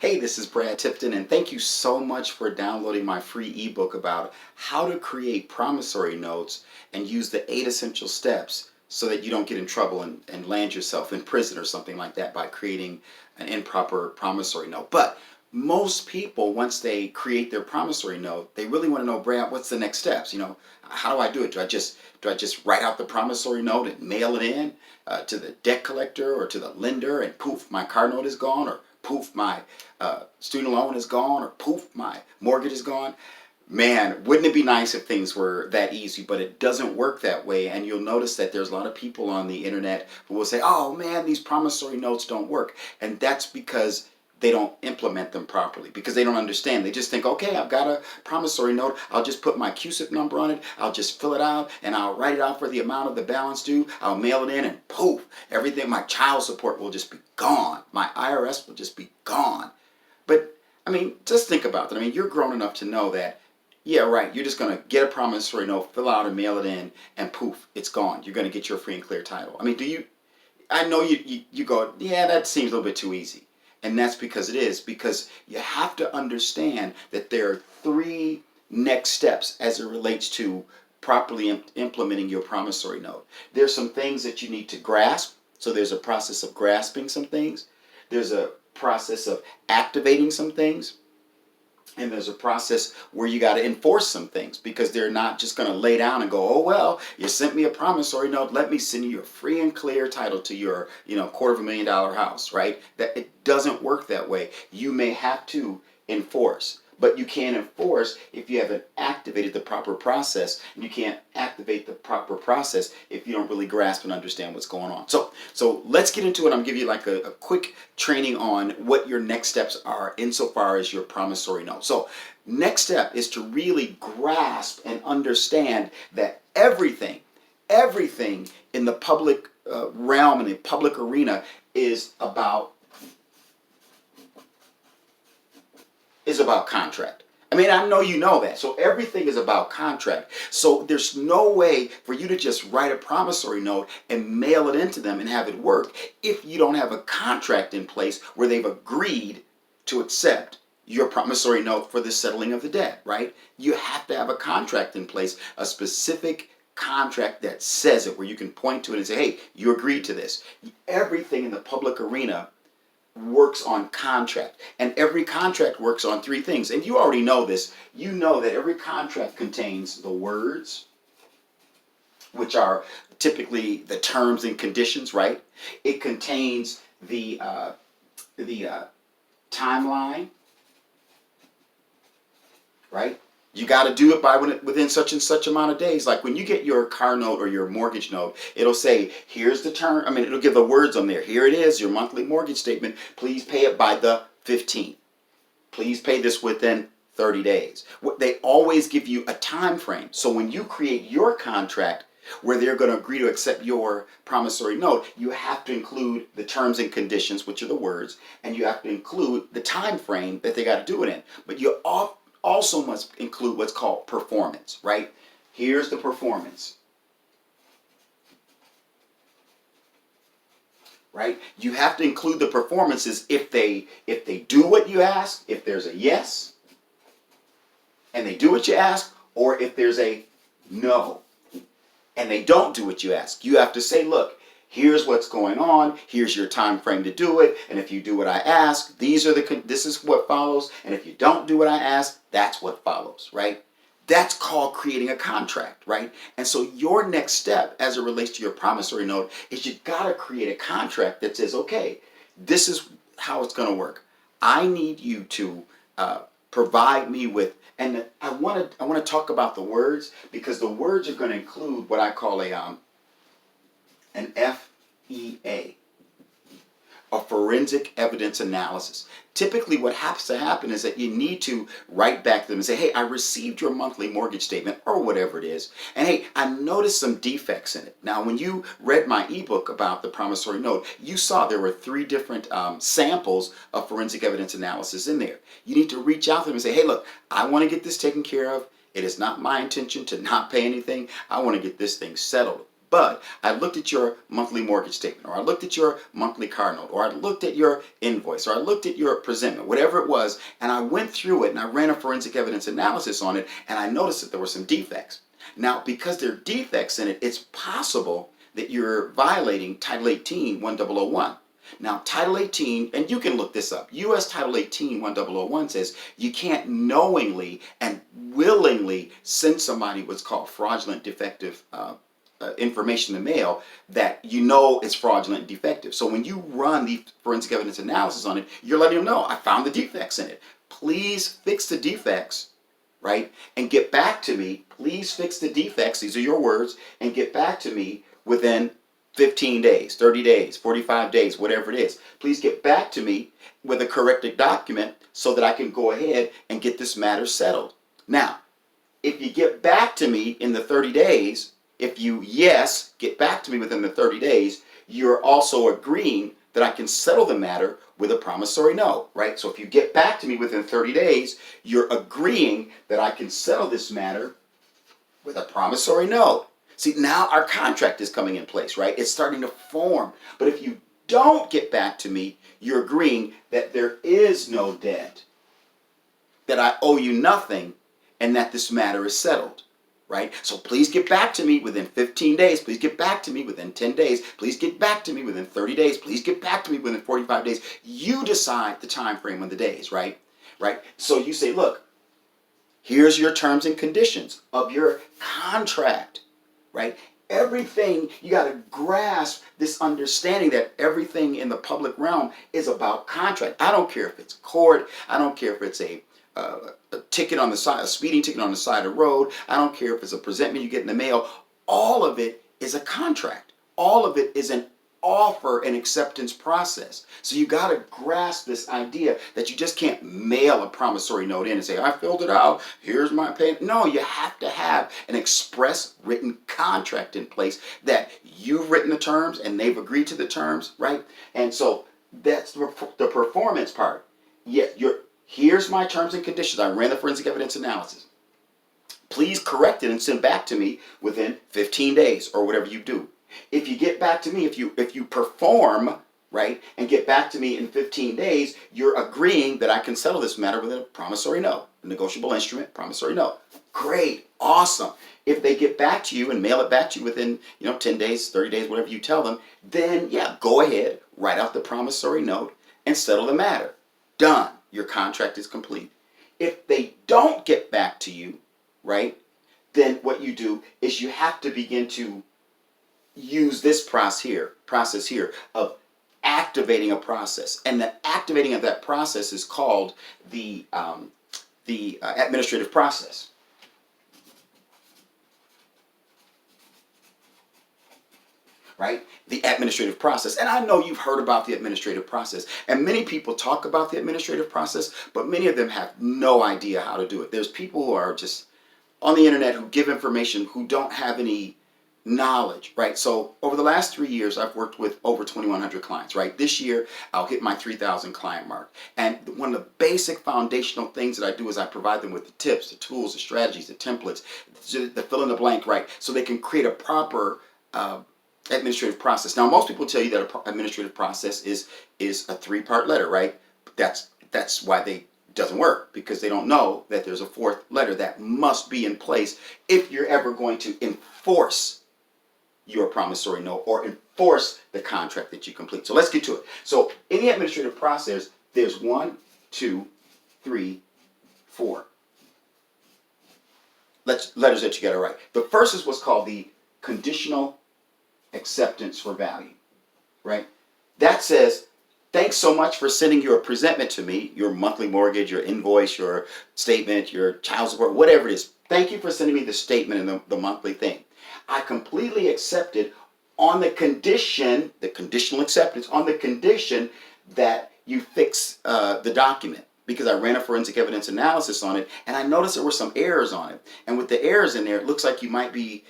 Hey, this is Brad Tipton, and thank you so much for downloading my free ebook about how to create promissory notes and use the 8 essential steps so that you don't get in trouble and land yourself in prison or something like that by creating an improper promissory note. But most people, once they create their promissory note, they really want to know, Brad, what's the next steps? How do I do it? Do I just write out the promissory note and mail it in to the debt collector or to the lender, and poof, my car note is gone, or poof, my student loan is gone, or poof, my mortgage is gone? Man, wouldn't it be nice if things were that easy? But it doesn't work that way, and you'll notice that there's a lot of people on the internet who will say, oh man, these promissory notes don't work. And that's because they don't implement them properly, because they don't understand. They just think, okay, I've got a promissory note, I'll just put my CUSIP number on it, I'll just fill it out, and I'll write it out for the amount of the balance due, I'll mail it in, and poof, everything, my child support will just be gone, my IRS will just be gone. But I mean, just think about that. I mean, you're grown enough to know that, yeah, right, you're just going to get a promissory note, fill out and mail it in, and poof, it's gone. You're going to get your free and clear title. I mean, I know you go, yeah, that seems a little bit too easy. And that's because it is, because you have to understand that there are 3 next steps as it relates to properly implementing your promissory note. There's some things that you need to grasp. So there's a process of grasping some things. There's a process of activating some things. And there's a process where you got to enforce some things, because they're not just going to lay down and go, oh, well, you sent me a promissory note, let me send you a free and clear title to your, $250,000 house, right? That it doesn't work that way. You may have to enforce, but you can't enforce if you haven't activated the proper process, and you can't activate the proper process if you don't really grasp and understand what's going on. So let's get into it. I'm giving you like a quick training on what your next steps are insofar as your promissory note. So next step is to really grasp and understand that everything in the public realm, in the public arena, is about contract. I mean, I know you know that. So everything is about contract. So there's no way for you to just write a promissory note and mail it into them and have it work if you don't have a contract in place where they've agreed to accept your promissory note for the settling of the debt, right? You have to have a contract in place, a specific contract that says it, where you can point to it and say, hey, you agreed to this. Everything in the public arena works on contract, and every contract works on 3 things, and you already know this. You know that every contract contains the words, which are typically the terms and conditions, right? It contains the timeline, right? You got to do it within such and such amount of days. Like when you get your car note or your mortgage note, it'll say, here's the term. I mean, it'll give the words on there. Here it is, your monthly mortgage statement. Please pay it by the 15th. Please pay this within 30 days. They always give you a time frame. So when you create your contract where they're going to agree to accept your promissory note, you have to include the terms and conditions, which are the words, and you have to include the time frame that they got to do it in. But you also must include what's called performance, right? Here's the performance, right? You have to include the performances if they do what you ask, if there's a yes, and they do what you ask, or if there's a no, and they don't do what you ask. You have to say, look, here's what's going on, here's your time frame to do it, and if you do what I ask, this is what follows, and if you don't do what I ask, that's what follows, right? That's called creating a contract, right? And so your next step as it relates to your promissory note is you gotta create a contract that says, okay, this is how it's gonna work. I need you to provide me with, and I want to talk about the words, because the words are going to include what I call an FEA, a forensic evidence analysis. Typically what has to happen is that you need to write back to them and say, hey, I received your monthly mortgage statement, or whatever it is, and hey, I noticed some defects in it. Now, when you read my ebook about the promissory note, you saw there were 3 different samples of forensic evidence analysis in there. You need to reach out to them and say, hey, look, I want to get this taken care of. It is not my intention to not pay anything. I want to get this thing settled. But I looked at your monthly mortgage statement, or I looked at your monthly car note, or I looked at your invoice, or I looked at your presentment, whatever it was, and I went through it and I ran a forensic evidence analysis on it, and I noticed that there were some defects. Now, because there are defects in it, it's possible that you're violating Title 18 1001. Now, Title 18, and you can look this up, U.S. Title 18 1001 says you can't knowingly and willingly send somebody what's called fraudulent defective information in the mail that you know is fraudulent and defective. So when you run the forensic evidence analysis on it, you're letting them know, I found the defects in it. Please fix the defects, right? And get back to me. Please fix the defects, these are your words, and get back to me within 15 days, 30 days, 45 days, whatever it is. Please get back to me with a corrected document so that I can go ahead and get this matter settled. Now, if you get back to me in the 30 days, if you, yes, get back to me within the 30 days, you're also agreeing that I can settle the matter with a promissory note, right? So if you get back to me within 30 days, you're agreeing that I can settle this matter with a promissory note. See, now our contract is coming in place, right? It's starting to form. But if you don't get back to me, you're agreeing that there is no debt, that I owe you nothing, and that this matter is settled, right? So please get back to me within 15 days. Please get back to me within 10 days. Please get back to me within 30 days. Please get back to me within 45 days. You decide the time frame of the days, right? Right? So you say, look, here's your terms and conditions of your contract. Right? Everything, you got to grasp this understanding that everything in the public realm is about contract. I don't care if it's court. I don't care if it's a ticket on the side, a speeding ticket on the side of the road. I don't care if it's a presentment you get in the mail. All of it is a contract. All of it is an offer and acceptance process. So you got to grasp this idea that you just can't mail a promissory note in and say, I filled it out, here's my payment. No, you have to have an express written contract in place that you've written the terms and they've agreed to the terms, right? And so that's the performance part. Yeah, here's my terms and conditions. I ran the forensic evidence analysis. Please correct it and send back to me within 15 days or whatever you do. If you get back to me, if you perform, right, and get back to me in 15 days, you're agreeing that I can settle this matter with a promissory note, a negotiable instrument, promissory note. Great, awesome. If they get back to you and mail it back to you within, 10 days, 30 days, whatever you tell them, then yeah, go ahead, write out the promissory note and settle the matter. Done. Your contract is complete. If they don't get back to you, right, then what you do is you have to begin to use this process here of activating a process, and the activating of that process is called the administrative process. Right? The administrative process. And I know you've heard about the administrative process, and many people talk about the administrative process, but many of them have no idea how to do it. There's people who are just on the internet who give information who don't have any knowledge, right? So over the last 3 years, I've worked with over 2,100 clients, right? This year, I'll hit my 3,000 client mark. And one of the basic foundational things that I do is I provide them with the tips, the tools, the strategies, the templates, the fill in the blank, right? So they can create a proper administrative process. Now, most people tell you that an administrative process is a 3-part letter, right? But that's why they doesn't work, because they don't know that there's a 4th letter that must be in place if you're ever going to enforce your promissory note or enforce the contract that you complete. So let's get to it. So in the administrative process, there's 1, 2, 3, 4 letters that you got to write. The first is what's called the conditional acceptance for value, right? That says, thanks so much for sending your presentment to me, your monthly mortgage, your invoice, your statement, your child support, whatever it is. Thank you for sending me the statement and the monthly thing. I completely accepted on the condition, the conditional acceptance, on the condition that you fix the document, because I ran a forensic evidence analysis on it, and I noticed there were some errors on it. And with the errors in there, it looks like you might be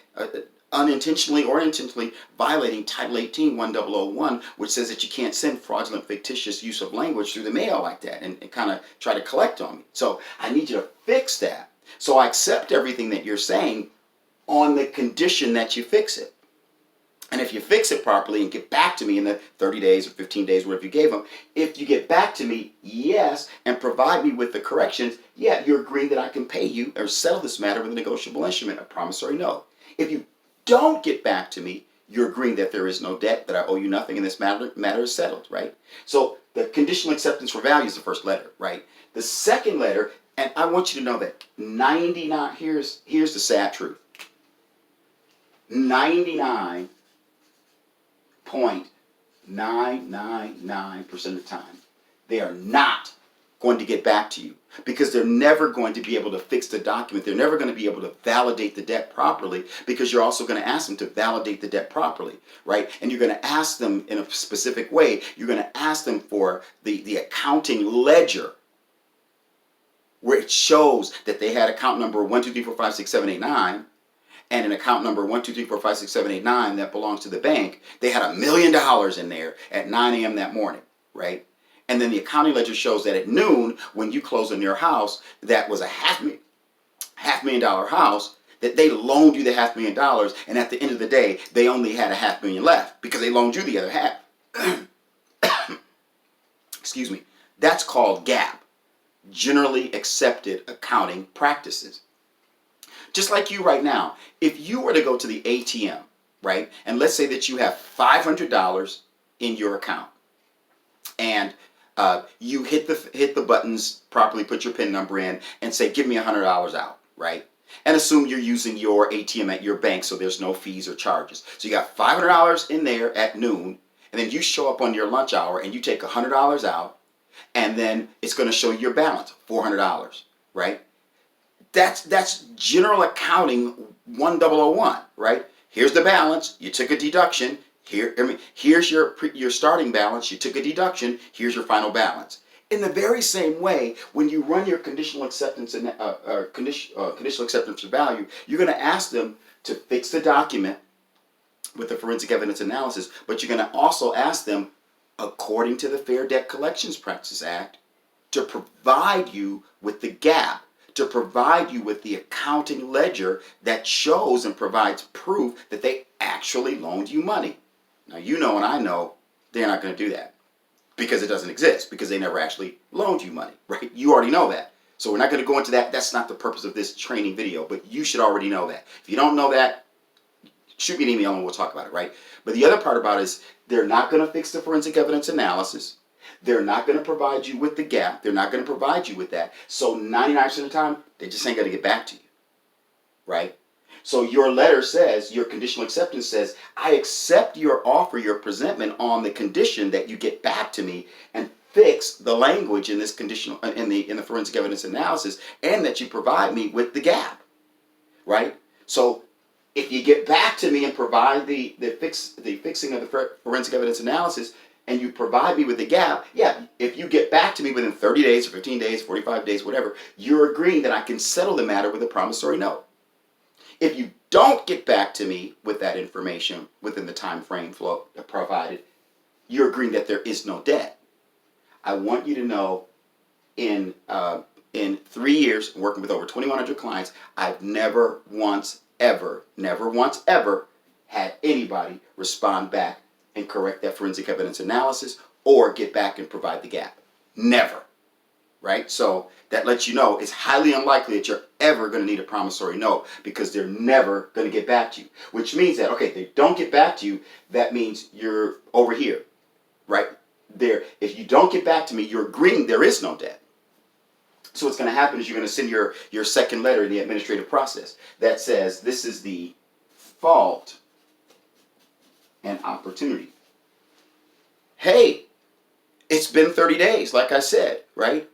unintentionally or intentionally violating Title 18 1001, which says that you can't send fraudulent, fictitious use of language through the mail like that and kind of try to collect on me. So I need you to fix that. So I accept everything that you're saying on the condition that you fix it. And if you fix it properly and get back to me in the 30 days or 15 days, whatever you gave them, if you get back to me, yes, and provide me with the corrections, yeah, you're agreeing that I can pay you or settle this matter with a negotiable instrument, a promissory note. If you don't get back to me, you're agreeing that there is no debt, that I owe you nothing, and this matter is settled, right? So the conditional acceptance for value is the first letter, right? The second letter, and I want you to know that 99, here's the sad truth. 99.999% of the time, they are not going to get back to you because they're never going to be able to fix the document. They're never going to be able to validate the debt properly because you're also going to ask them to validate the debt properly, right? And you're going to ask them in a specific way. You're going to ask them for the accounting ledger where it shows that they had account number 123456789 and an account number 123456789 that belongs to the bank. They had $1 million in there at 9 a.m. that morning, right? And then the accounting ledger shows that at noon, when you close on your house, that was a $500,000 house, that they loaned you the $500,000, and at the end of the day, they only had $500,000 left because they loaned you the other half. Excuse me. That's called GAAP, Generally Accepted Accounting Practices. Just like you right now, if you were to go to the ATM, right, and let's say that you have $500 in your account, and you hit the buttons properly, put your PIN number in, and say, give me $100 out, right? And assume you're using your ATM at your bank, so there's no fees or charges. So you got $500 in there at noon, and then you show up on your lunch hour and you take $100 out, and then it's going to show you your balance, $400, right? That's general accounting 1001, right? Here's the balance. You took a deduction. Here's your starting balance. You took a deduction. Here's your final balance. In the very same way, when you run your conditional acceptance and conditional acceptance of value, you're going to ask them to fix the document with the forensic evidence analysis, but you're going to also ask them, according to the Fair Debt Collections Practices Act, to provide you with the GAAP, to provide you with the accounting ledger that shows and provides proof that they actually loaned you money. Now, you know and I know they're not going to do that because it doesn't exist, because they never actually loaned you money, right? You already know that. So we're not going to go into that. That's not the purpose of this training video, but you should already know that. If you don't know that, shoot me an email and we'll talk about it, right? But the other part about it is they're not going to fix the forensic evidence analysis. They're not going to provide you with the GAAP. They're not going to provide you with that. So 99% of the time, they just ain't going to get back to you, right? So your letter says, your conditional acceptance says, I accept your offer, your presentment on the condition that you get back to me and fix the language in this conditional, in the forensic evidence analysis, and that you provide me with the GAAP, right? So if you get back to me and provide the fixing of the forensic evidence analysis, and you provide me with the GAAP, yeah, if you get back to me within 30 days or 15 days, 45 days, whatever, you're agreeing that I can settle the matter with a promissory note. If you don't get back to me with that information within the time frame provided, you're agreeing that there is no debt. I want you to know in 3 years, working with over 2,100 clients, I've never once ever had anybody respond back and correct that forensic evidence analysis or get back and provide the GAAP. Never. Right? So that lets you know it's highly unlikely that you're ever going to need a promissory note because they're never going to get back to you. Which means that, okay, they don't get back to you, that means you're over here. Right? There. If you don't get back to me, you're agreeing there is no debt. So what's going to happen is you're going to send your second letter in the administrative process that says this is the fault and opportunity. Hey, it's been 30 days, like I said, right?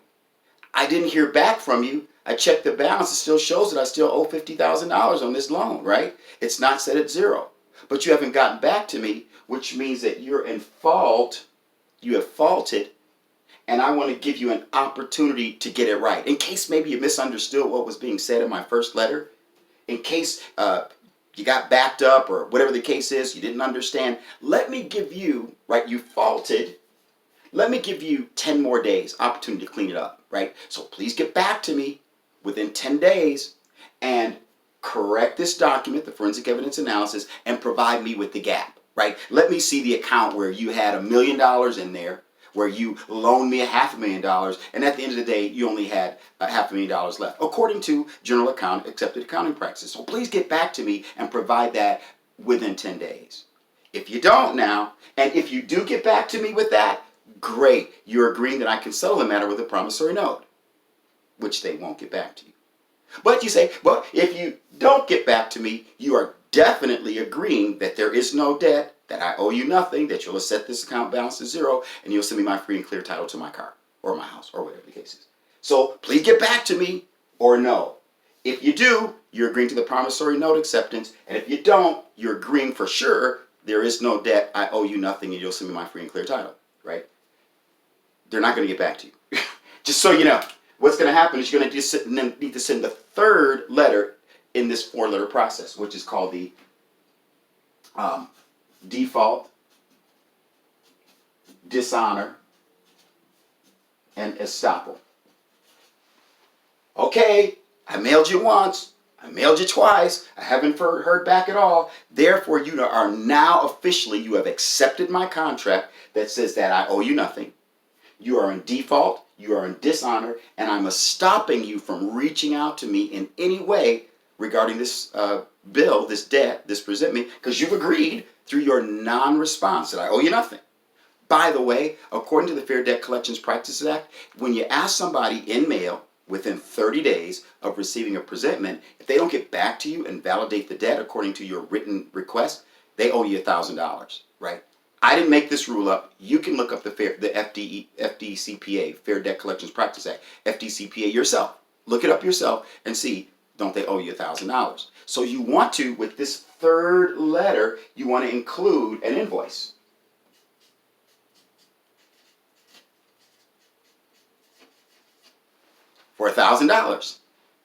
I didn't hear back from you. I checked the balance. It still shows that I still owe $50,000 on this loan, right? It's not set at zero. But you haven't gotten back to me, which means that you're in fault. You have faulted. And I want to give you an opportunity to get it right. In case maybe you misunderstood what was being said in my first letter. In case you got backed up or whatever the case is, you didn't understand. Let me give you, right, you faulted. Let me give you 10 more days opportunity to clean it up, right? So please get back to me within 10 days and correct this document, the forensic evidence analysis, and provide me with the GAAP. right? Let me see the account where you had $1 million in there, where you loaned me $500,000, and at the end of the day, you only had $500,000 left, according to general accepted accounting practices. So please get back to me and provide that within 10 days. If you don't now, and if you do get back to me with that, great. You're agreeing that I can settle the matter with a promissory note, which they won't get back to you. But you say, well, if you don't get back to me, you are definitely agreeing that there is no debt, that I owe you nothing, that you'll set this account balance to zero, and you'll send me my free and clear title to my car or my house or whatever the case is. So please get back to me or no. If you do, you're agreeing to the promissory note acceptance, and if you don't, you're agreeing for sure there is no debt, I owe you nothing, and you'll send me my free and clear title, right? They're not going to get back to you. Just so you know. What's going to happen is you're going to need to send the third letter in this 4-letter process, which is called the default, dishonor, and estoppel. Okay, I mailed you once. I mailed you twice. I haven't heard back at all. Therefore, you are now officially, you have accepted my contract that says that I owe you nothing. You are in default, you are in dishonor, and I'm stopping you from reaching out to me in any way regarding this bill, this debt, this presentment, because you've agreed through your non-response that I owe you nothing. By the way, according to the Fair Debt Collections Practices Act, when you ask somebody in mail within 30 days of receiving a presentment, if they don't get back to you and validate the debt according to your written request, they owe you $1,000, right? I didn't make this rule up. You can look up the FDCPA, Fair Debt Collections Practice Act, FDCPA yourself. Look it up yourself and see, don't they owe you $1,000? So you want to, with this third letter, you want to include an invoice. For $1,000,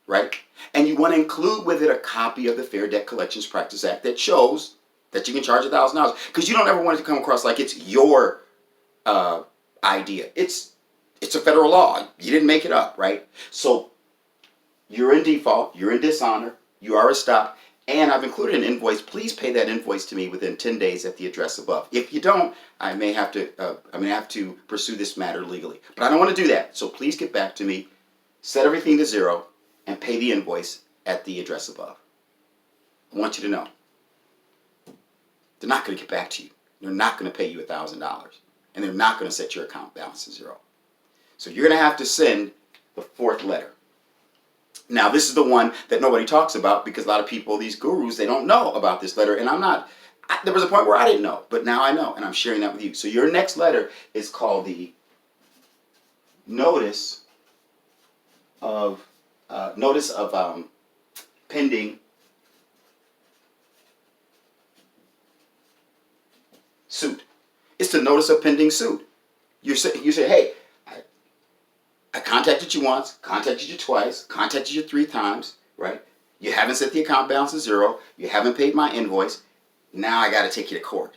right? And you want to include with it a copy of the Fair Debt Collections Practice Act that shows that you can charge $1,000, because you don't ever want it to come across like it's your idea. It's a federal law. You didn't make it up, right? So you're in default, you're in dishonor, you are estopped, and I've included an invoice. Please pay that invoice to me within 10 days at the address above. If you don't, I may have to pursue this matter legally. But I don't want to do that. So please get back to me, set everything to zero, and pay the invoice at the address above. I want you to know. They're not going to get back to you. They're not going to pay you $1,000. And they're not going to set your account balance to zero. So you're going to have to send the fourth letter. Now, this is the one that nobody talks about, because a lot of people, these gurus, they don't know about this letter. And there was a point where I didn't know, but now I know, and I'm sharing that with you. So your next letter is called the notice of pending suit. It's the notice of pending suit. You say, hey, I contacted you once, contacted you twice, contacted you 3 times, right? You haven't set the account balance to zero. You haven't paid my invoice. Now I got to take you to court,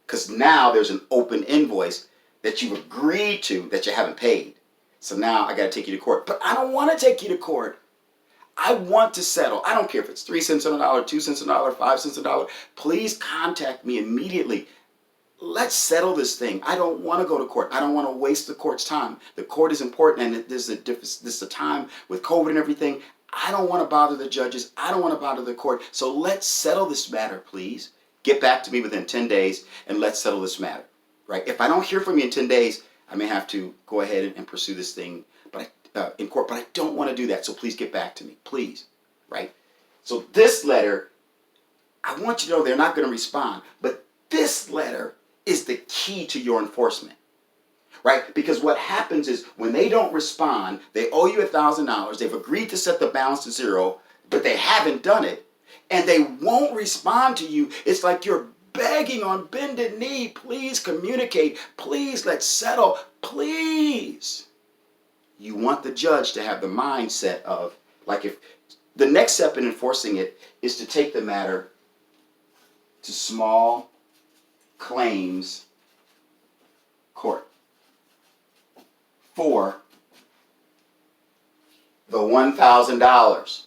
because now there's an open invoice that you've agreed to that you haven't paid. So now I got to take you to court. But I don't want to take you to court. I want to settle. I don't care if it's 3 cents on a dollar, 2 cents on a dollar, 5 cents on a dollar. Please contact me immediately. Let's settle this thing. I don't want to go to court. I don't want to waste the court's time. The court is important, and this is a time with COVID and everything. I don't want to bother the judges. I don't want to bother the court. So let's settle this matter, please. Get back to me within 10 days, and let's settle this matter, right? If I don't hear from you in 10 days, I may have to go ahead and pursue this thing in court, but I don't want to do that. So please get back to me, please, right? So this letter, I want you to know they're not going to respond, but this letter is the key to your enforcement, right? Because what happens is when they don't respond, they owe you $1,000. They've agreed to set the balance to zero, but they haven't done it, and they won't respond to you. It's like you're begging on bended knee. Please communicate. Please, let's settle. Please. You want the judge to have the mindset of, like, if the next step in enforcing it is to take the matter to small claims court for the $1,000,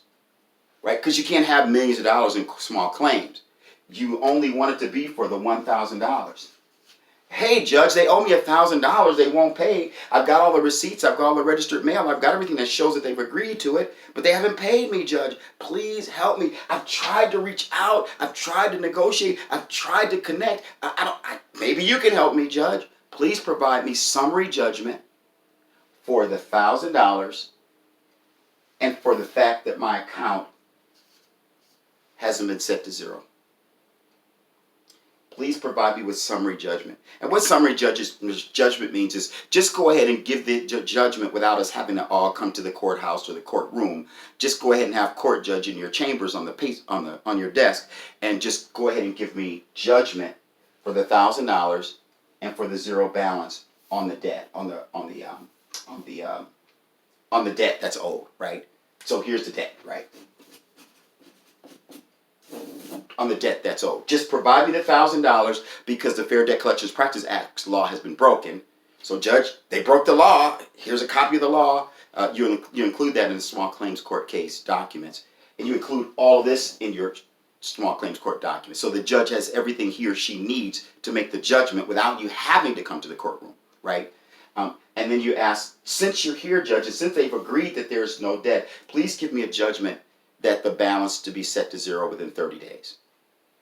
right? Because you can't have millions of dollars in small claims. You only want it to be for the $1,000. Hey, judge, they owe me $1,000. They won't pay. I've got all the receipts. I've got all the registered mail. I've got everything that shows that they've agreed to it, but they haven't paid me, judge. Please help me. I've tried to reach out. I've tried to negotiate. I've tried to connect. Maybe you can help me, judge. Please provide me summary judgment for the $1,000 and for the fact that my account hasn't been set to zero. Please provide me with summary judgment. And what summary judgment means is just go ahead and give the judgment without us having to all come to the courthouse or the courtroom. Just go ahead and have court judge in your chambers on your desk, and just go ahead and give me judgment for the $1,000 and for the zero balance on the debt on the debt that's owed, right? So here's the debt, right? On the debt that's owed. Just provide me the $1,000 because the Fair Debt Collectors Practice Act law has been broken. So judge, they broke the law. Here's a copy of the law. You include that in the small claims court case documents. And you include all this in your small claims court documents. So the judge has everything he or she needs to make the judgment without you having to come to the courtroom, right? And then you ask, since you're here, judge, and since they've agreed that there's no debt, please give me a judgment that the balance to be set to zero within 30 days.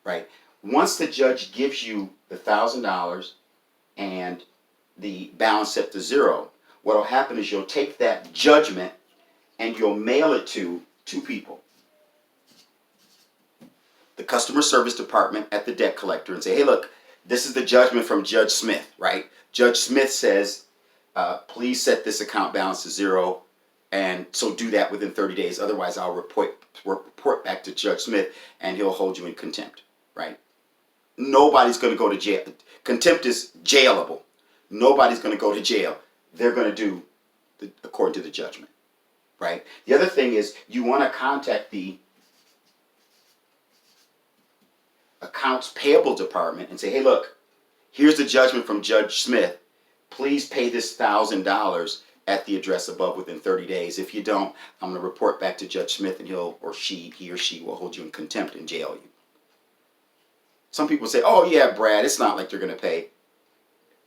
Right? Once the judge gives you the $1,000 and the balance set to zero, what will happen is you'll take that judgment and you'll mail it to two people. The customer service department at the debt collector, and say, hey, look, this is the judgment from Judge Smith, right? Judge Smith says, please set this account balance to zero, and so do that within 30 days. Otherwise, I'll report back to Judge Smith and he'll hold you in contempt. Right? Nobody's going to go to jail. Contempt is jailable. Nobody's going to go to jail. They're going to do according to the judgment. Right? The other thing is you want to contact the accounts payable department and say, hey, look, here's the judgment from Judge Smith. Please pay this $1,000 at the address above within 30 days. If you don't, I'm going to report back to Judge Smith and he or she will hold you in contempt and jail you. Some people say, oh yeah, Brad, it's not like they're going to pay.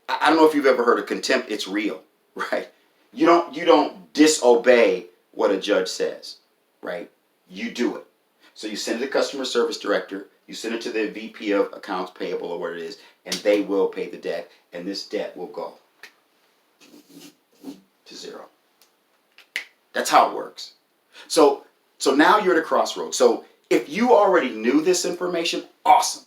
I don't know if you've ever heard of contempt. It's real, right? You don't disobey what a judge says, right? You do it. So you send it to the customer service director, you send it to the VP of accounts payable or what it is, and they will pay the debt, and this debt will go to zero. That's how it works. So now you're at a crossroads. So if you already knew this information, awesome.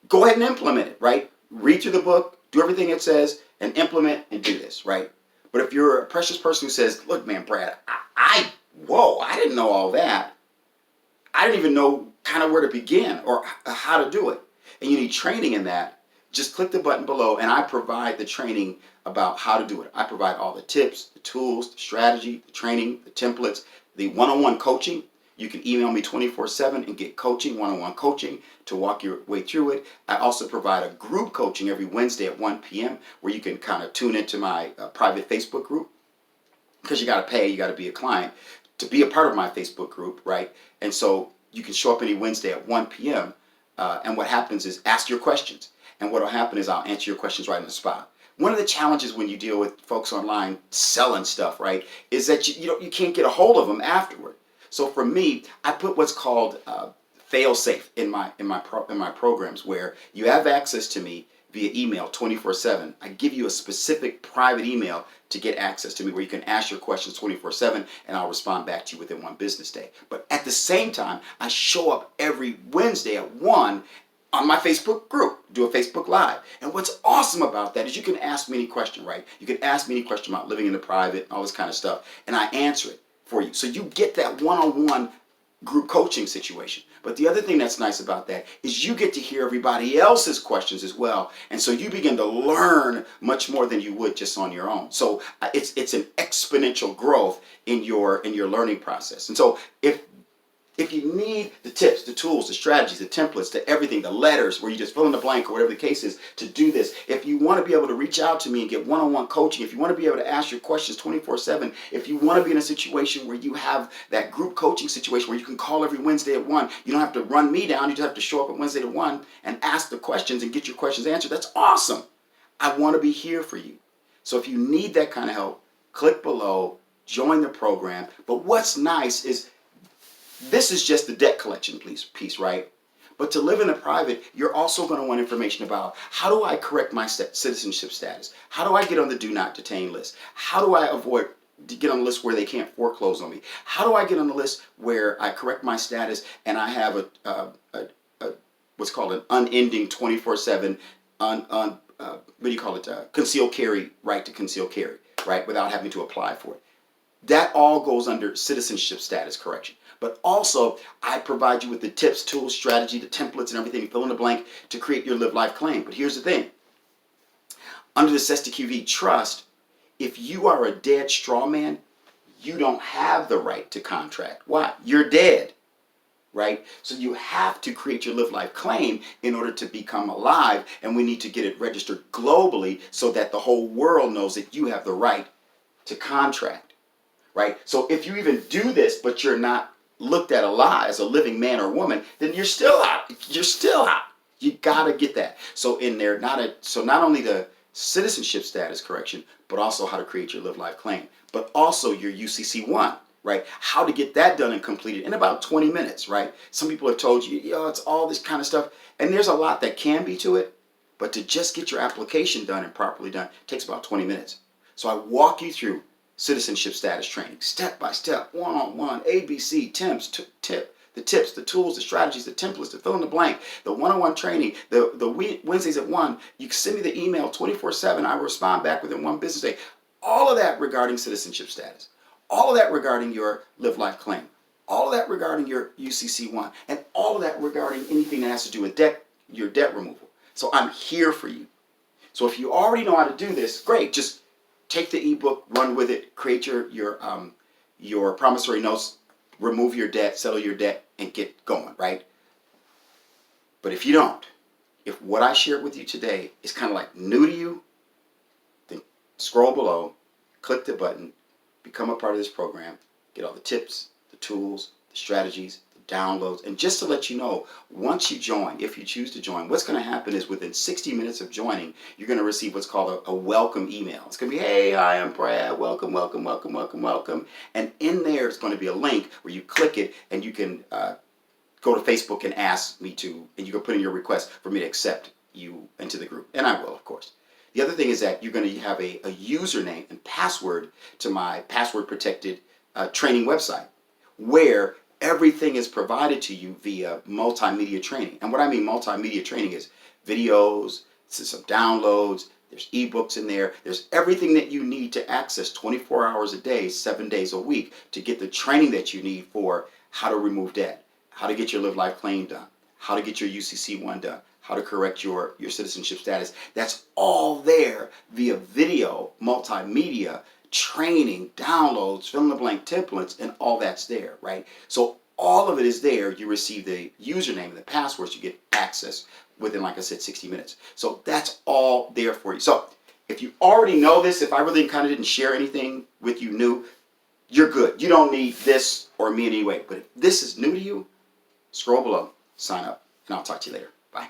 Go ahead and implement it, right? Read through the book, do everything it says, and implement and do this, right? But if you're a precious person who says, look, man, Brad, I didn't know all that. I didn't even know kind of where to begin or how to do it. And you need training in that. Just click the button below and I provide the training about how to do it. I provide all the tips, the tools, the strategy, the training, the templates, the one-on-one coaching. You can email me 24/7 and get coaching, one-on-one coaching to walk your way through it. I also provide a group coaching every Wednesday at 1 p.m. where you can kind of tune into my private Facebook group, because you got to pay, you got to be a client to be a part of my Facebook group, right? And so you can show up any Wednesday at 1 p.m. And what happens is ask your questions. And what will happen is I'll answer your questions right on the spot. One of the challenges when you deal with folks online selling stuff, right, is that you can't get a hold of them afterward. So for me, I put what's called fail-safe in my programs, where you have access to me via email 24/7. I give you a specific private email to get access to me where you can ask your questions 24/7 and I'll respond back to you within one business day. But at the same time, I show up every Wednesday at 1 on my Facebook group, do a Facebook Live. And what's awesome about that is you can ask me any question, right? You can ask me any question about living in the private, all this kind of stuff, and I answer it for you. So you get that one-on-one group coaching situation. But the other thing that's nice about that is you get to hear everybody else's questions as well. And so you begin to learn much more than you would just on your own. So it's an exponential growth in your learning process. And so if If you need the tips, the tools, the strategies, the templates, the everything, the letters where you just fill in the blank or whatever the case is to do this, if you want to be able to reach out to me and get one-on-one coaching, if you want to be able to ask your questions 24/7, if you want to be in a situation where you have that group coaching situation where you can call every Wednesday at 1, you don't have to run me down, you just have to show up at Wednesday at 1 and ask the questions and get your questions answered. That's awesome. I want to be here for you. So if you need that kind of help, click below, join the program. But what's nice is this is just the debt collection piece, right? But to live in the private, you're also going to want information about how do I correct my citizenship status? How do I get on the do not detain list? How do I avoid to get on the list where they can't foreclose on me? How do I get on the list where I correct my status and I have a what's called an unending 24/7 concealed carry, right to conceal carry, right, without having to apply for it. That all goes under citizenship status correction. But also, I provide you with the tips, tools, strategy, the templates, and everything, fill in the blank to create your Live Life claim. But here's the thing. Under the STQV trust, if you are a dead straw man, you don't have the right to contract. Why? You're dead, right? So you have to create your Live Life claim in order to become alive, and we need to get it registered globally so that the whole world knows that you have the right to contract, right? So if you even do this, but you're not looked at alive as a living man or woman, then you're still out. You're still out. You gotta get that. So in there, not only the citizenship status correction, but also how to create your Live Life claim, but also your UCC1, right? How to get that done and completed in about 20 minutes, right? Some people have told you, it's all this kind of stuff, and there's a lot that can be to it, but to just get your application done and properly done takes about 20 minutes. So I walk you through citizenship status training, step by step, one-on-one, ABC, the tips, the tools, the strategies, the templates, the fill in the blank, the one-on-one training, the Wednesdays at 1. You can send me the email 24/7. I will respond back within one business day. All of that regarding citizenship status. All of that regarding your Live Life claim. All of that regarding your UCC1. And all of that regarding anything that has to do with your debt removal. So I'm here for you. So if you already know how to do this, great. Just take the ebook, run with it, create your promissory notes, remove your debt, settle your debt, and get going, right? But if you don't, if what I shared with you today is kind of like new to you, then scroll below, click the button, become a part of this program, get all the tips, the tools, the strategies, downloads. And just to let you know, once you join, if you choose to join, what's going to happen is within 60 minutes of joining, you're going to receive what's called a welcome email. It's going to be, hey, hi, I'm Brad. Welcome, welcome, welcome, welcome, welcome. And in there is going to be a link where you click it and you can go to Facebook and ask me to, and you can put in your request for me to accept you into the group. And I will, of course. The other thing is that you're going to have a username and password to my password protected training website where everything is provided to you via multimedia training. And what I mean multimedia training is videos, some downloads, there's ebooks in there, there's everything that you need to access 24 hours a day, 7 days a week to get the training that you need for how to remove debt, how to get your Live Life claim done, how to get your UCC1 done, how to correct your citizenship status. That's all there via video, multimedia, training, downloads, fill in the blank templates, and all that's there, right? So all of it is there. You receive the username and the passwords. You get access within, like I said, 60 minutes. So that's all there for you. So if you already know this, if I really kind of didn't share anything with you new, you're good. You don't need this or me in any way. But if this is new to you, scroll below, sign up, and I'll talk to you later. Bye.